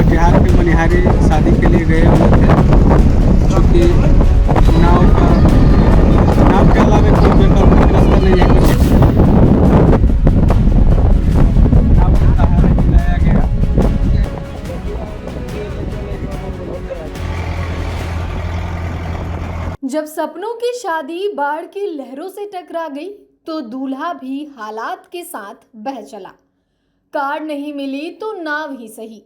बिहार के मनिहारी शादी के लिए गए हुए थे, चूँकि नाव के अलावा कोई वैकल्पिक रास्ता नहीं है। नाव के सहारे हिलाया गया। जब सपनों की शादी बाढ़ की लहरों से टकरा गई तो दूल्हा भी हालात के साथ बह चला। कार नहीं मिली तो नाव ही सही।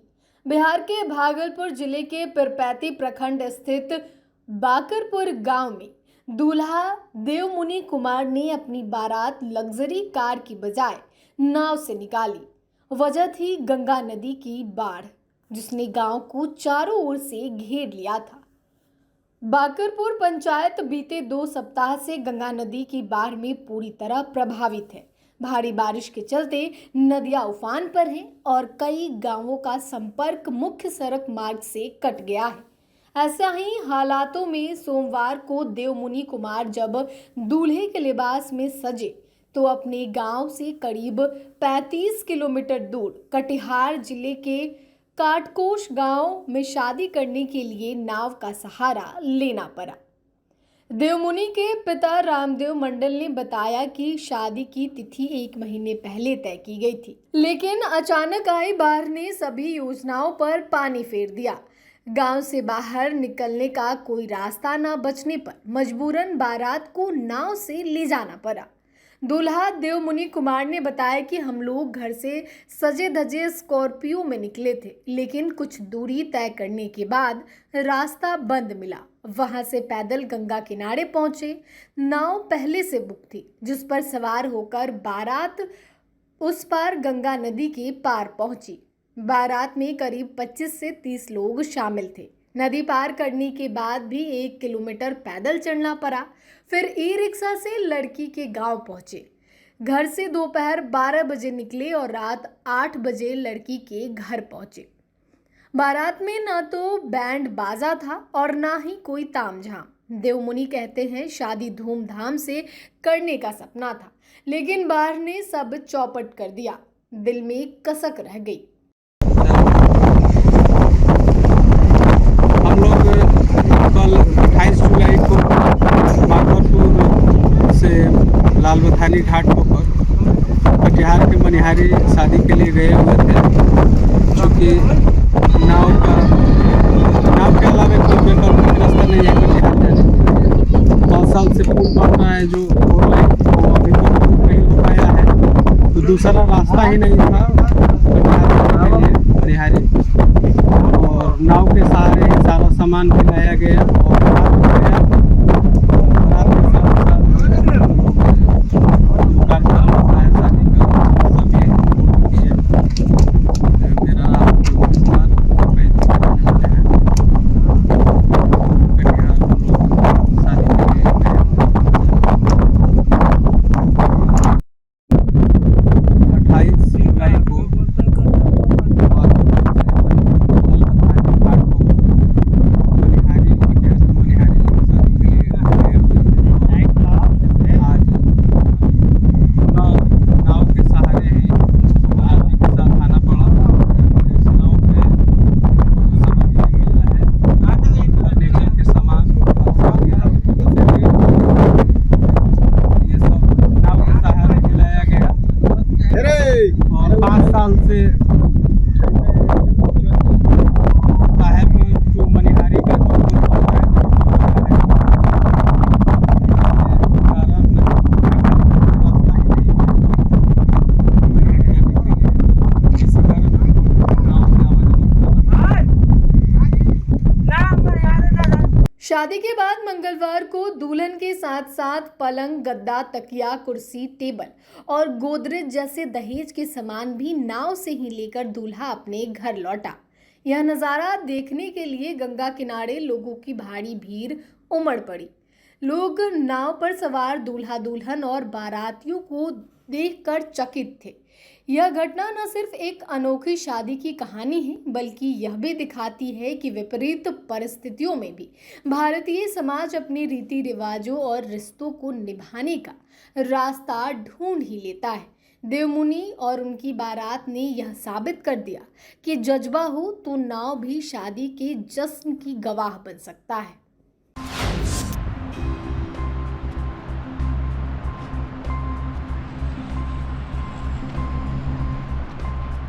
बिहार के भागलपुर जिले के पिरपैती प्रखंड स्थित बाकरपुर गांव में दूल्हा देवमुनि कुमार ने अपनी बारात लग्जरी कार की बजाय नाव से निकाली। वजह थी गंगा नदी की बाढ़, जिसने गांव को चारों ओर से घेर लिया था। बाकरपुर पंचायत बीते 2 सप्ताह से गंगा नदी की बाढ़ में पूरी तरह प्रभावित है। भारी बारिश के चलते नदियां उफान पर हैं और कई गांवों का संपर्क मुख्य सड़क मार्ग से कट गया है। ऐसा ही हालातों में सोमवार को देवमुनि कुमार जब दूल्हे के लिबास में सजे तो अपने गांव से करीब 35 किलोमीटर दूर कटिहार जिले के काटकोश गांव में शादी करने के लिए नाव का सहारा लेना पड़ा। देवमुनि के पिता रामदेव मंडल ने बताया कि शादी की तिथि 1 महीने पहले तय की गई थी, लेकिन अचानक आई बाढ़ ने सभी योजनाओं पर पानी फेर दिया। गांव से बाहर निकलने का कोई रास्ता न बचने पर मजबूरन बारात को नाव से ले जाना पड़ा। दूल्हा देवमुनि कुमार ने बताया कि हम लोग घर से सजे धजे स्कॉर्पियो में निकले थे, लेकिन कुछ दूरी तय करने के बाद रास्ता बंद मिला। वहां से पैदल गंगा किनारे पहुंचे। नाव पहले से बुक थी, जिस पर सवार होकर बारात उस पार गंगा नदी के पार पहुंची। बारात में करीब 25 से 30 लोग शामिल थे। नदी पार करने के बाद भी 1 किलोमीटर पैदल चलना पड़ा। फिर ई रिक्शा से लड़की के गांव पहुंचे। घर से दोपहर 12 बजे निकले और रात 8 बजे लड़की के घर पहुंचे। बारात में ना तो बैंड बाजा था और ना ही कोई तामझाम। देवमुनि कहते हैं शादी धूमधाम से करने का सपना था, लेकिन बाढ़ ने सब चौपट कर दिया। दिल में कसक रह गई। हम लोग कल 28 जुलाई को बाकरपुर से लाल बथानी घाट होकर कटिहार के मनिहारी शादी के लिए गए हुए थे, चूँकि नाव के अलावा कोई वैकल्पिक रास्ता नहीं है कटिहार जाने के लिए। 5 साल से पुल बन रहा है जो वो अभी तक नहीं हो पाया है, तो दूसरा रास्ता ही नहीं था कटिहार के लिए मनिहारी। और नाव के सहारे सारा सामान भी लाया गया और रात के और 5 साल से साहब जो मनिहारी का जो पुल बन रहा है शादी के बाद मंगलवार को दुल्हन के साथ साथ पलंग, गद्दा, तकिया, कुर्सी, टेबल और गोदरेज जैसे दहेज के सामान भी नाव से ही लेकर दूल्हा अपने घर लौटा। यह नज़ारा देखने के लिए गंगा किनारे लोगों की भारी भीड़ उमड़ पड़ी। लोग नाव पर सवार दूल्हा दुल्हन और बारातियों को देखकर चकित थे। यह घटना न सिर्फ एक अनोखी शादी की कहानी है, बल्कि यह भी दिखाती है कि विपरीत परिस्थितियों में भी भारतीय समाज अपने रीति रिवाजों और रिश्तों को निभाने का रास्ता ढूंढ ही लेता है। देवमुनि और उनकी बारात ने यह साबित कर दिया कि जज्बा हो तो नाव भी शादी के जश्न की गवाह बन सकता है।